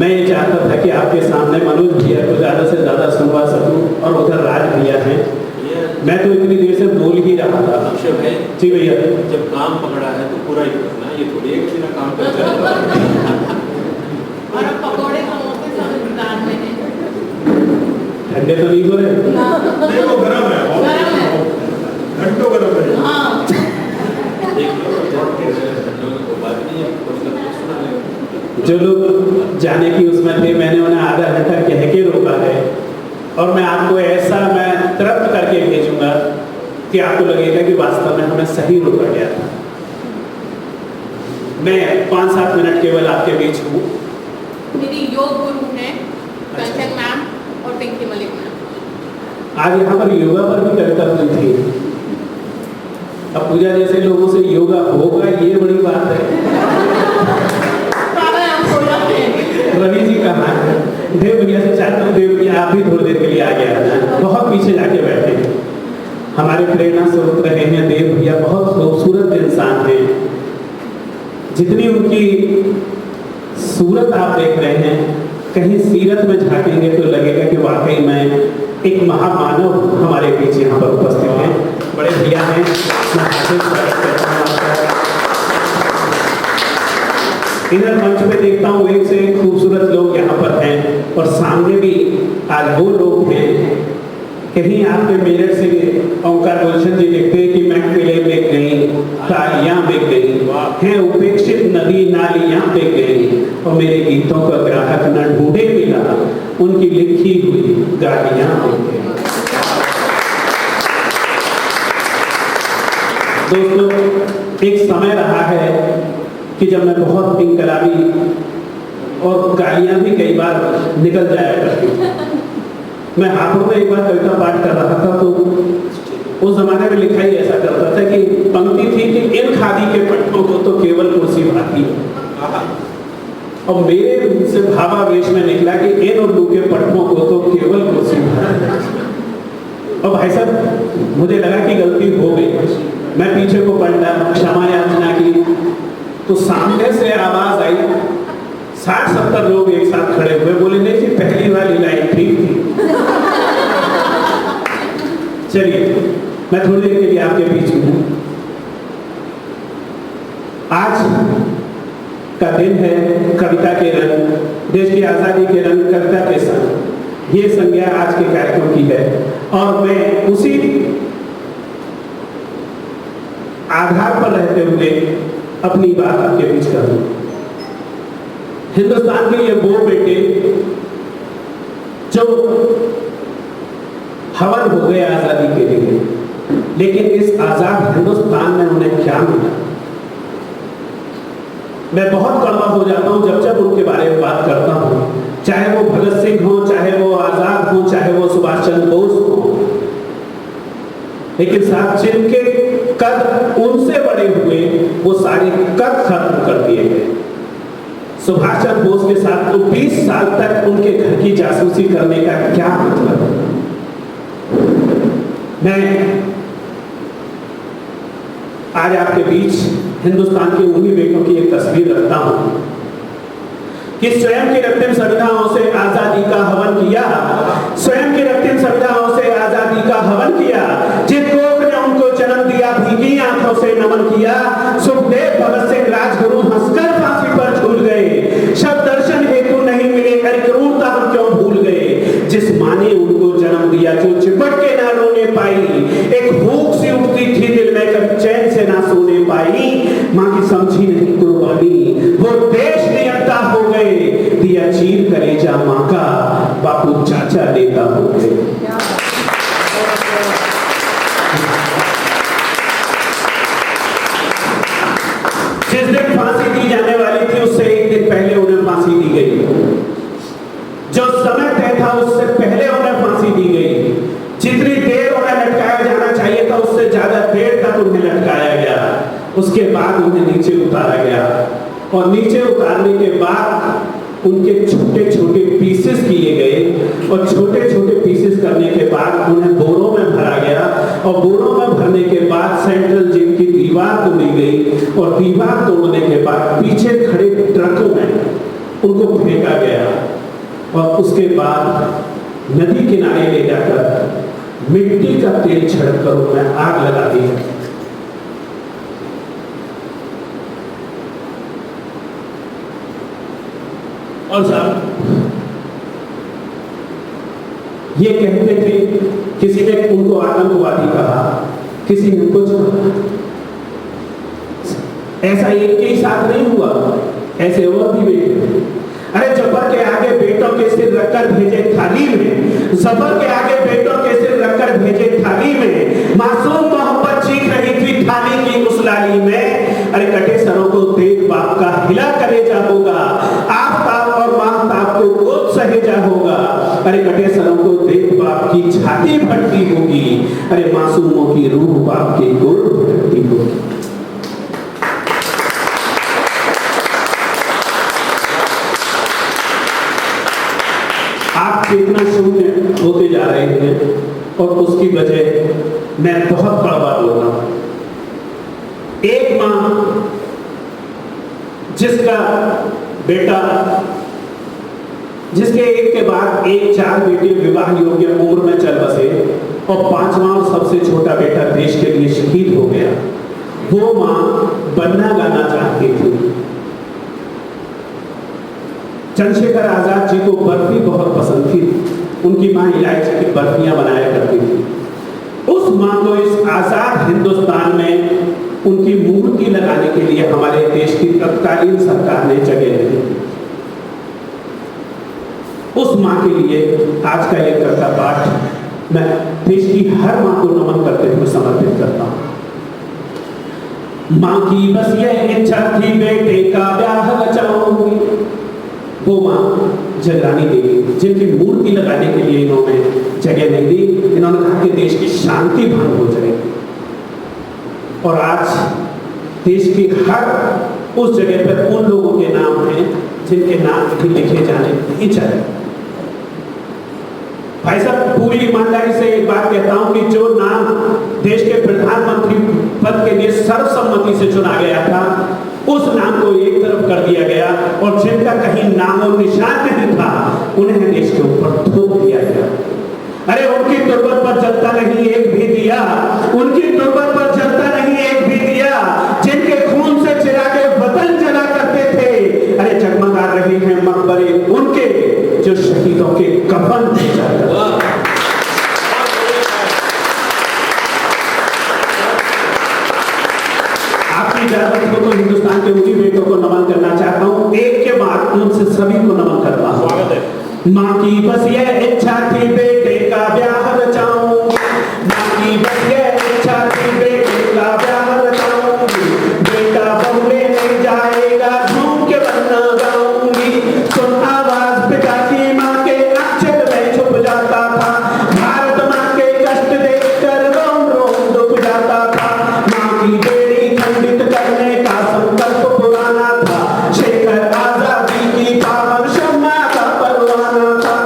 मैं ये चाहता था कि आपके सामने मनोज भैया को ज़्यादा से ज़्यादा सुनवा सकूं और उधर राज भैया हैं। मैं तो इतनी देर से बोल ही रहा था। अक्षय भाई जी भैया, जब काम पकड़ा है तो पूरा ही करना, ये थोड़ी एक दिन काम कर चला। और अब पकौड़े समोसे सब इंतजार में हैं। ठंडे तो नहीं हो रहे? नहीं, वो गरम है, घंटों गरम है। हाँ जो लोग जाने की उसमें थे, मैंने उन्हें आधा घंटा कह के रोका है और मैं आपको ऐसा मैं तृप्त करके भेजूंगा कि आपको लगेगा कि वास्तव में हमें सही रोका गया था। मैं 5-7 मिनट केवल आपके बीच हूँ। मेरी योग गुरु है कंचन मैम और पिंकी मलिक मैम। आज यहाँ पर योगा पर भी कविता हुई थी। अब पूजा जैसे लोगों से योगा होगा, ये बड़ी बात है। रवि जी कहाँ है? देव भैया से चाहता हूँ, देव भैया आप भी थोड़ी देर के लिए आ गया, बहुत पीछे जाके बैठे हैं। हमारे प्रेरणा स्रोत रहे हैं देव भैया, बहुत खूबसूरत इंसान हैं। जितनी उनकी सूरत आप देख रहे हैं, कहीं सीरत में झांकेंगे तो लगेगा कि वाकई में एक महामानव हमारे बीच यहाँ पर उपस्थित हैं। बड़े भैया हैं, मैं हार्दिक स्वागत करता हूँ आपका। इधर मंच पे देखता हूँ एक से एक खूबसूरत लोग यहाँ पर हैं और सामने भी आज वो लोग हैं। कहीं आपके मेरठ से ओंकार गुलशन जी लिखते हैं कि मैं किले बिक गई, तालियां बिक गई, हैं उपेक्षित नदी नालियां बिक गई और मेरे गीतों का ग्राहक न ढूंढे मिला, उनकी लिखी हुई गालियां बिक गई। दोस्तों, एक समय रहा है कि जब मैं बहुत इनकलाबी और गालियां भी कई बार निकल जाया करती। मैं हापुड़ में एक बार कविता पाठ कर रहा था तो उस जमाने में लिखा ही ऐसा करता था कि पंक्ति थी कि इन खादी के पट्टों को तो केवल कुर्सी भाती है, और मेरे मुंह से भावावेश में निकला कि इन उल्लू के पट्टों को तो केवल कुर्सी भाती है। और भाई साहब, मुझे लगा कि गलती हो गई, मैं पीछे को पलटा, क्षमा याचना की, तो सामने से आवाज आई। 60-70 लोग एक साथ खड़े हुए, बोले नहीं जी पहली वाली लाइन ठीक थी। चलिए, मैं थोड़ी देर के लिए आपके बीच में हूं। आज का दिन है कविता के रंग, देश की आजादी के रंग कविता के संग, ये संज्ञा आज के कार्यक्रम की है और मैं उसी आधार पर रहते हुए अपनी बात आपके बीच करूं। हिंदुस्तान के ये वो बेटे जो हवन हो गए आजादी के लिए, लेकिन इस आजाद हिंदुस्तान में उन्हें क्या मिला? मैं बहुत कड़वा हो जाता हूं जब जब उनके बारे में बात करता हूं, चाहे वो भगत सिंह हो, चाहे वो आजाद हो, चाहे वो सुभाष चंद्र बोस हो, लेकिन साहब जिनके कद उनसे बड़े हुए वो सारे कद खत्म कर दिए गए। सुभाष चंद्र बोस के साथ तो 20 साल तक उनके घर की जासूसी करने का क्या मतलब? मैं आज आपके बीच हिंदुस्तान के उन्हीं बेटों की एक तस्वीर रखता हूं कि स्वयं की रक्तम संविधाओं से आजादी का हवन किया, स्वयं की रक्तम संविधाओं से आजादी का हवन किया, जिन कोख ने उनको जन्म दिया भीगी आंखों से नमन किया। सुखदेव भगत सिंह राजगुरु हंसकर फांसी पर झूल गए, शब्द दर्शन हेतु नहीं मिले, क्रूरता हम क्यों भूल गए। जिस माँ ने उनको जन्म दिया जो चिपट के ना रोने पाई, एक भूख सी उठती थी दिल में कभी चैन से ना सोने पाई, माँ की समझी नहीं कुर्बानी, वो देश नियंता हो गए, दिया चीर कलेजा माँ का, बापू चाचा नेता हो गए। जिस दिन फांसी दी जाने वाली थी उससे एक दिन पहले उन्हें फांसी दी गई, जो समय तय था उससे पहले उन्हें फांसी दी गई, जितनी देर उन्हें लटकाया जाना चाहिए था उससे ज्यादा देर तक उन्हें लटकाया गया, उसके बाद उन्हें नीचे उतारा गया और नीचे उतारने के बाद उनके छोटे छोटे पीसेस किए गए और छोटे छोटे पीसेस करने के बाद उन्हें बोरों में भरा गया और बोरों में भरने के बाद सेंट्रल जेल की दीवार तोड़ी गई और दीवार तोड़ने के बाद पीछे खड़े ट्रकों में उनको फेंका गया और उसके बाद नदी किनारे ले जाकर मिट्टी का तेल छिड़ककर उन्हें आग लगा दी। और साहब ये कहते थे, किसी ने उनको आतंकवादी कहा, किसी ने कुछ कहा। ऐसा एक के साथ नहीं हुआ, ऐसे और भी बेटे। अरे जफर के आगे बेटों के सिर रखकर भेजे थाली में, जफर के आगे बेटों के सिर रखकर भेजे थाली में, मासूम मोहब्बत चीख रही थी थाली की उस लाली में। अरे कटे सरों को देख बाप का हिला कलेजा होगा, आफताब और माहताब को गोद सहेजा होगा। अरे कटे सरों को देख बाप की छाती फटती होगी, अरे मासूमों की रूह बाप के गोद फटती होगी। आप कितना शून्य होते जा रहे हैं और उसकी वजह मैं बहुत कड़वा बोल रहा हूं। एक मां जिसका बेटा, जिसके एक के बाद एक 4 बेटे विवाह योग्य उम्र में चल बसे और 5वां और सबसे छोटा बेटा देश के लिए शहीद हो गया, वो मां बनना गाना चाहती थी। चंद्रशेखर आजाद जी को बर्फी बहुत पसंद थी, उनकी मां इलायची की बर्फियां बनाया करती थी। उस मां को इस आजाद हिंदुस्तान में उनकी मूर्ति लगाने के लिए हमारे देश की तत्कालीन सरकार ने जगह दी। उस मां के लिए आज का ये कविता पाठ मैं देश की हर मां को नमन करते हुए समर्पित करता हूं। मां की बस ये इच्छा थी बेटे का ब्याह रचाऊंगी, वो मां जगरानी देवी, जिनकी मूर्ति लगाने के लिए इन्होंने जगह नहीं दी। इन्होंने कहा कि देश की शांति भंग हो जाएगी। और आज देश की हर उस जगह पर उन लोगों के नाम हैं जिनके नाम भी लिखे जाने नहीं चाहिए। भाई साहब, पूरी ईमानदारी से एक बात कहता हूं कि जो नाम देश के प्रधानमंत्री पद के लिए सर्वसम्मति से चुना गया था, उस नाम को एक तरफ कर दिया गया और जिनका कहीं नाम और निशान नहीं था, उन्हें देश के ऊपर थोप दिया गया। अरे उनकी तुरबत पर जनता नहीं एक भी दिया, उनकी तुरबत पर जनता नहीं एक भी दिया, जिनके खून से चिरागे वतन जला करते थे। अरे जगमगा रहे हैं मकबरे उनके जो शहीदों के कफन आपकी इजाजत हो तो हिंदुस्तान के उन्हीं बेटों को नमन करना चाहता हूँ, एक के बाद उनसे सभी को नमन करता हूँ। स्वागत है। माँ की बस ये इच्छा थी बेटे का ब्याह रचाऊं, माँ की बस ये इच्छा थी बेटे का ब्याह रचाऊं, बेटा बहू लेने जाएगा झूम के वरना गाऊंगी। सुन आवाज पिता की माँ के अक्षर में छुप जाता था, भारत माँ के कष्ट देखकर रोम रोम दुख जाता था। माँ की बेड़ी खंडित करने का संकल्प पुराना था, शेखर आजादी की पावन शम्मा का परवाना था।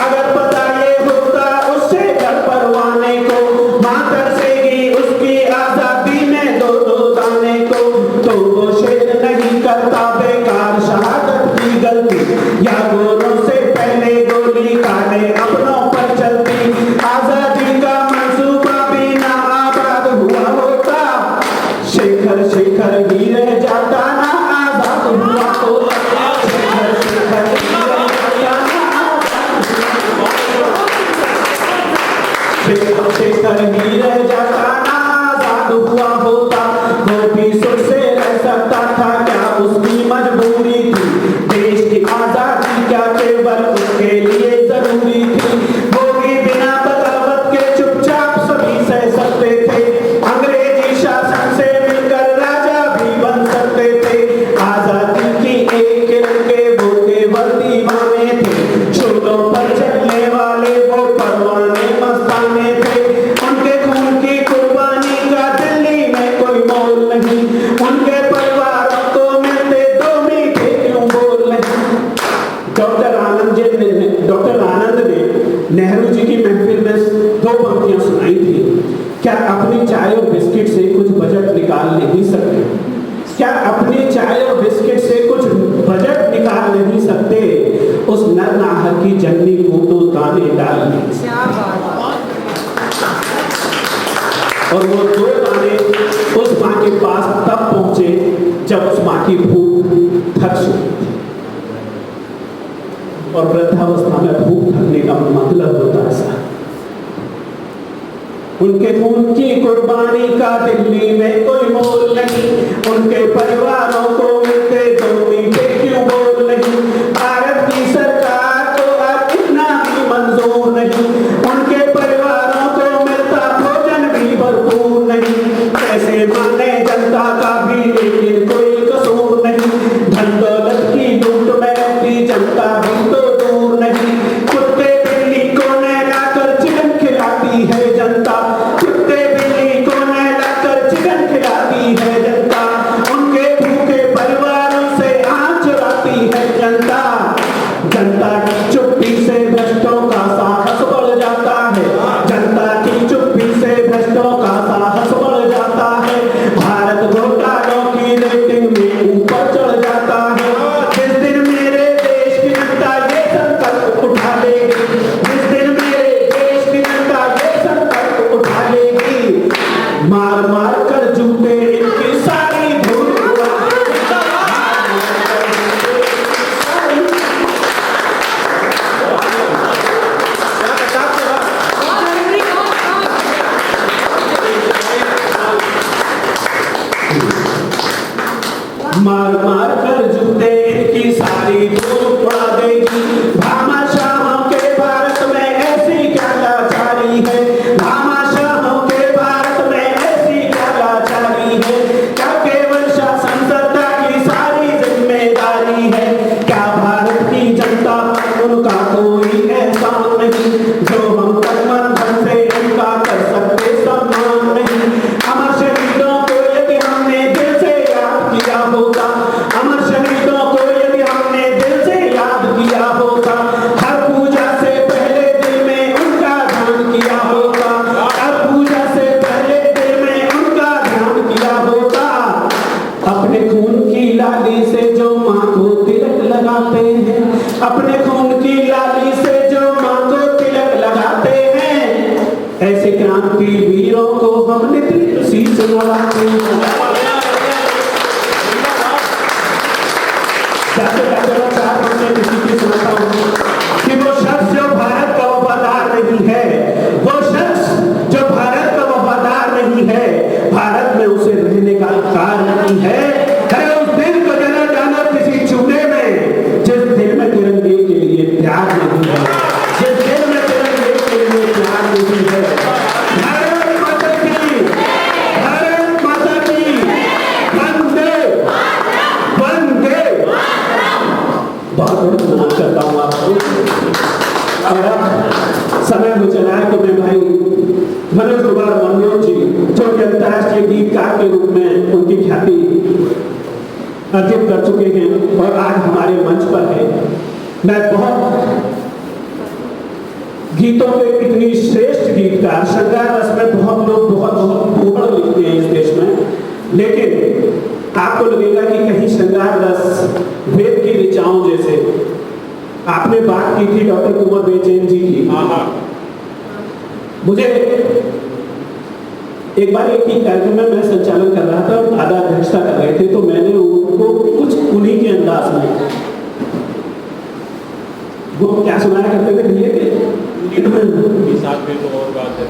अगर पता ये होता उससे घर परवाने को, माँ तरसेगी उसकी आजादी में दो दो दाने को, तो वो शेर नहीं करता बेकार शहादत की गलती, या गोरों से पहले गोली काटे अपनों पर चलती। आजादी का मंसूबा भी ना आबाद हुआ होता, शेखर शेखर ही रह जाता ना आजाद हुआ होता। शेखर शेखर ही रह जाता ना शेखर शेखर ही रह जाता ना आजाद हुआ होता। वो भी सुर से रह सकता था क्या उसकी मजबूरी थी, देश की आजादी क्या केवल उसके लिए जरूरी थी। वो भी बिना बगावत के चुपचाप सभी सह सकते थे, अंग्रेजी शासन से मिलकर राजा भी बन सकते थे। आजादी की एक किरण के वो केवल दीवाने थे, छोटों पर चलने वाले वो परवाने मस्ताने थे। उनके खून की कुर्बानी का दिल्ली में कोई मोल नहीं, उनके परिवारों को मिलते दो मीठे क्यों बोल नहीं। डॉक्टर आनंद ने नेहरू जी की महफिल में 2 पंक्तियां सुनाई थी। क्या अपनी चाय और बिस्किट से कुछ बजट निकाल नहीं सकते? क्या अपनी चाय और बिस्किट से कुछ बजट निकाल नहीं सकते? की जननी को तो दाने डाल दी। और वो 2 दाने उस माँ के पास तब पहुंचे जब उस माँ की भूख थक चुकी थी। और वृद्धावस्था में भूख थकने का मतलब होता है ऐसा। उनके खून की कुर्बानी का दिल्ली में कोई मोल नहीं, उनके परिवारों को मिलते 2 मीठे क्यों बोल नहीं। भारत की सरकार को अब इतना भी मंजूर नहीं, उनके परिवारों को मिलता भोजन भी भरपूर नहीं। कैसे माने जनता का भी लेकिन कोई कसूर नहीं, धन दौलत की लूट में रहती जनता भी तो दूर नहीं। कुत्ते बिल्ली को नहलाकर चिकन खिलाती है जनता, कुत्ते बिल्ली को नहलाकर चिकन खिलाती है जनता। उनके भूखे परिवारों से आँच चुराती है जनता। जनता की चुप्पी से भ्रष्टों का साहस बढ़ जाता है, जनता की चुप्पी से भ्रष्टों का साहस बढ़ जाता है। भारत घोटालों की रेटिंग में ऊपर चढ़ जाता है। जिस दिन मेरे देश की जनता ये संकल्प उठा लेगी, जिस दिन मेरे देश की जनता ये संकल्प उठा लेगी, मार मार कर जूते इनकी सारी धूल उड़ा मार मार कर जूते इनकी सारी धूल उड़ा देगी। भामाशाहों के भारत में ऐसी क्या लाचारी है, भामाशाहों के भारत में ऐसी क्या लाचारी है। क्या केवल शासन सत्ता की सारी जिम्मेदारी है, क्या भारत की जनता उनका कोई एहसान नहीं, जो हम तन धन से उनका कर सकते सम्मान नहीं। अमर शहीदों को यदि हमने दिल से याद किया होता, अमर शहीदों को यदि हमने दिल से याद किया होता, हर पूजा से पहले दिल में उनका ध्यान किया होता, हर पूजा से पहले दिल में उनका ध्यान किया होता। अपने खून की लाली से जो माँ को तिलक लगाते हैं, अपने खून की लाली से जो माँ को तिलक लगाते हैं, ऐसे क्रांति वीरों को हम नित्य शीश नवाते हैं। किसी की सुनता हूँ कि वो शख्स जो भारत का वफादार नहीं है, वो शख्स जो भारत का वफादार नहीं है, भारत में उसे रहने का अधिकार नहीं है। अरे उस दिल को जला डालो किसी चूल्हे में जिस दिल में तिरंगे के लिए प्यार नहीं है, जिस दिल में तिरंगे के लिए प्यार नहीं है। भारत माता की, भारत माता की, वंदे वंदे। बहुत बहुत प्रणाम करता हूँ आपको। और अब समय हो चला है तो मैं भाई मनोज कुमार मनोज जी, जो कि अंतर्राष्ट्रीय गीतकार के रूप में उनकी ख्याति अर्जित कर चुके हैं और आज हमारे मंच पर है। मैं बहुत गीतों के इतनी श्रेष्ठ गीतकार, श्रृंगार रस में बहुत लोग बहुत बहुत लिखते हैं इस देश में, लेकिन आपको लगेगा कि कहीं श्रृंगार रस वेद की ऋचाओं जैसे। आपने बात की थी डॉक्टर कुंवर बेचैन जी की। मुझे एक बार एक ही कार्यक्रम में मैं संचालन कर रहा था और दादा अध्यक्षता कर रहे थे, तो मैंने उनको कुछ उन्हीं के अंदाज में वो क्या सुनाया करते थे भैया के साथ में तो और बात है,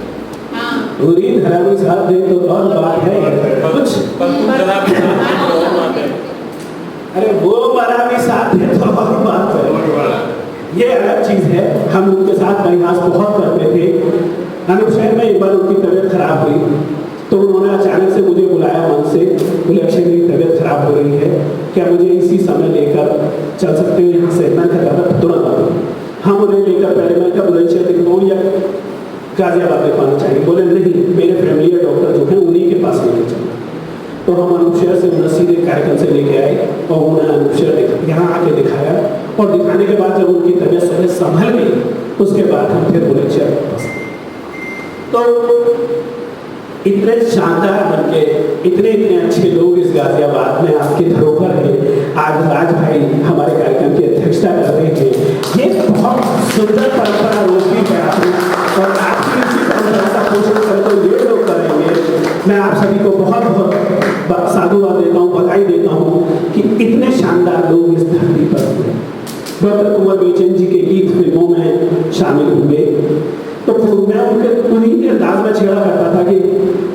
पूरी धरा में साथ दे तो और बात है कुछ, अरे वो बड़ा भी साथ दे तो और बात है, ये अलग चीज है। हम उनके साथ परिहास बहुत करते थे। अनूप शहर में एक बार उनकी तबीयत खराब हुई तो उन्होंने अचानक से मुझे बुलाया मन से, बोले अक्षय मेरी तबीयत खराब हो रही है, क्या मुझे इसी समय लेकर चल सकते हो यहाँ से? मैंने कहा तुरंत हम उन्हें लेकर पहले मैं क्या बुलंदशहर दिखाऊँ या गाजियाबाद दिखाना चाहिए? बोले नहीं, मेरे फैमिली के डॉक्टर जो हैं उन्हीं के पास लेकर चलो। तो हम अनूपशहर से उन्हें सीधे कार्यक्रम से लेके आए और उन्हें अनूपशहर यहाँ आके दिखाया और दिखाने के बाद जब उनकी तबीयत संभल गई उसके बाद हम फिर बुलंदशहर वापस। तो इतने शानदार बनके इतने अच्छे लोग इस गाजियाबाद में आपके धरोहर है। आज राज भाई हमारे कार्यक्रम की अध्यक्षता कर रहे हैं। ये बहुत करता हूँ, बधाई देता हूँ कि इतने शानदार लोग इस धरती पर हुए। डॉक्टर कुंवर बेचैन जी के गीत फिल्मों में शामिल हुए तो मैं उनके उन्हीं अंदाज में छेड़ा करता था कि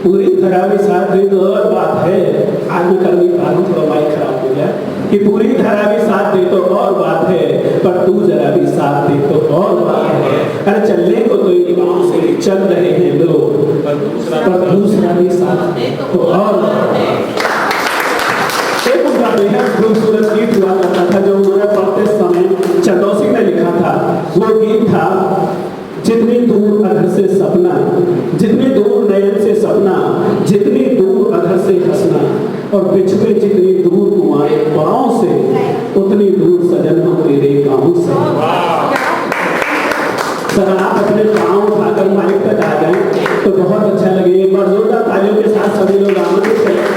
पूरी धरा भी साथ दे तो और बात है। आज मैं कर नहीं पा रहा हूँ, थोड़ा माइक खराब हो गया, कि पूरी धरा भी साथ दे तो और बात है, पर तू जरा भी साथ दे तो और बात है। अरे चलने को तो इन गाँव से चल रहे हैं लोग, पर दूसरा भी साथ दे तो और बात है। एक उनका बेहद खूबसूरत गीत हुआ करता था जो उन्होंने पढ़ते समय चंदौसी में लिखा था। वो गीत था, जितनी दूर अधर से सपना, जितनी दूर नयन से सपना, जितनी दूर अधर से हंसना, और बिछड़े जितनी दूर तुम्हारे पाँव से, उतनी दूर सजन हम तेरे गाँव से। सर आप अपने पाँव उठाकर माइक तक आ जाएं तो बहुत अच्छा लगे। एक बार जोरदार तालियों के साथ सभी लोग आमंत्रित करें।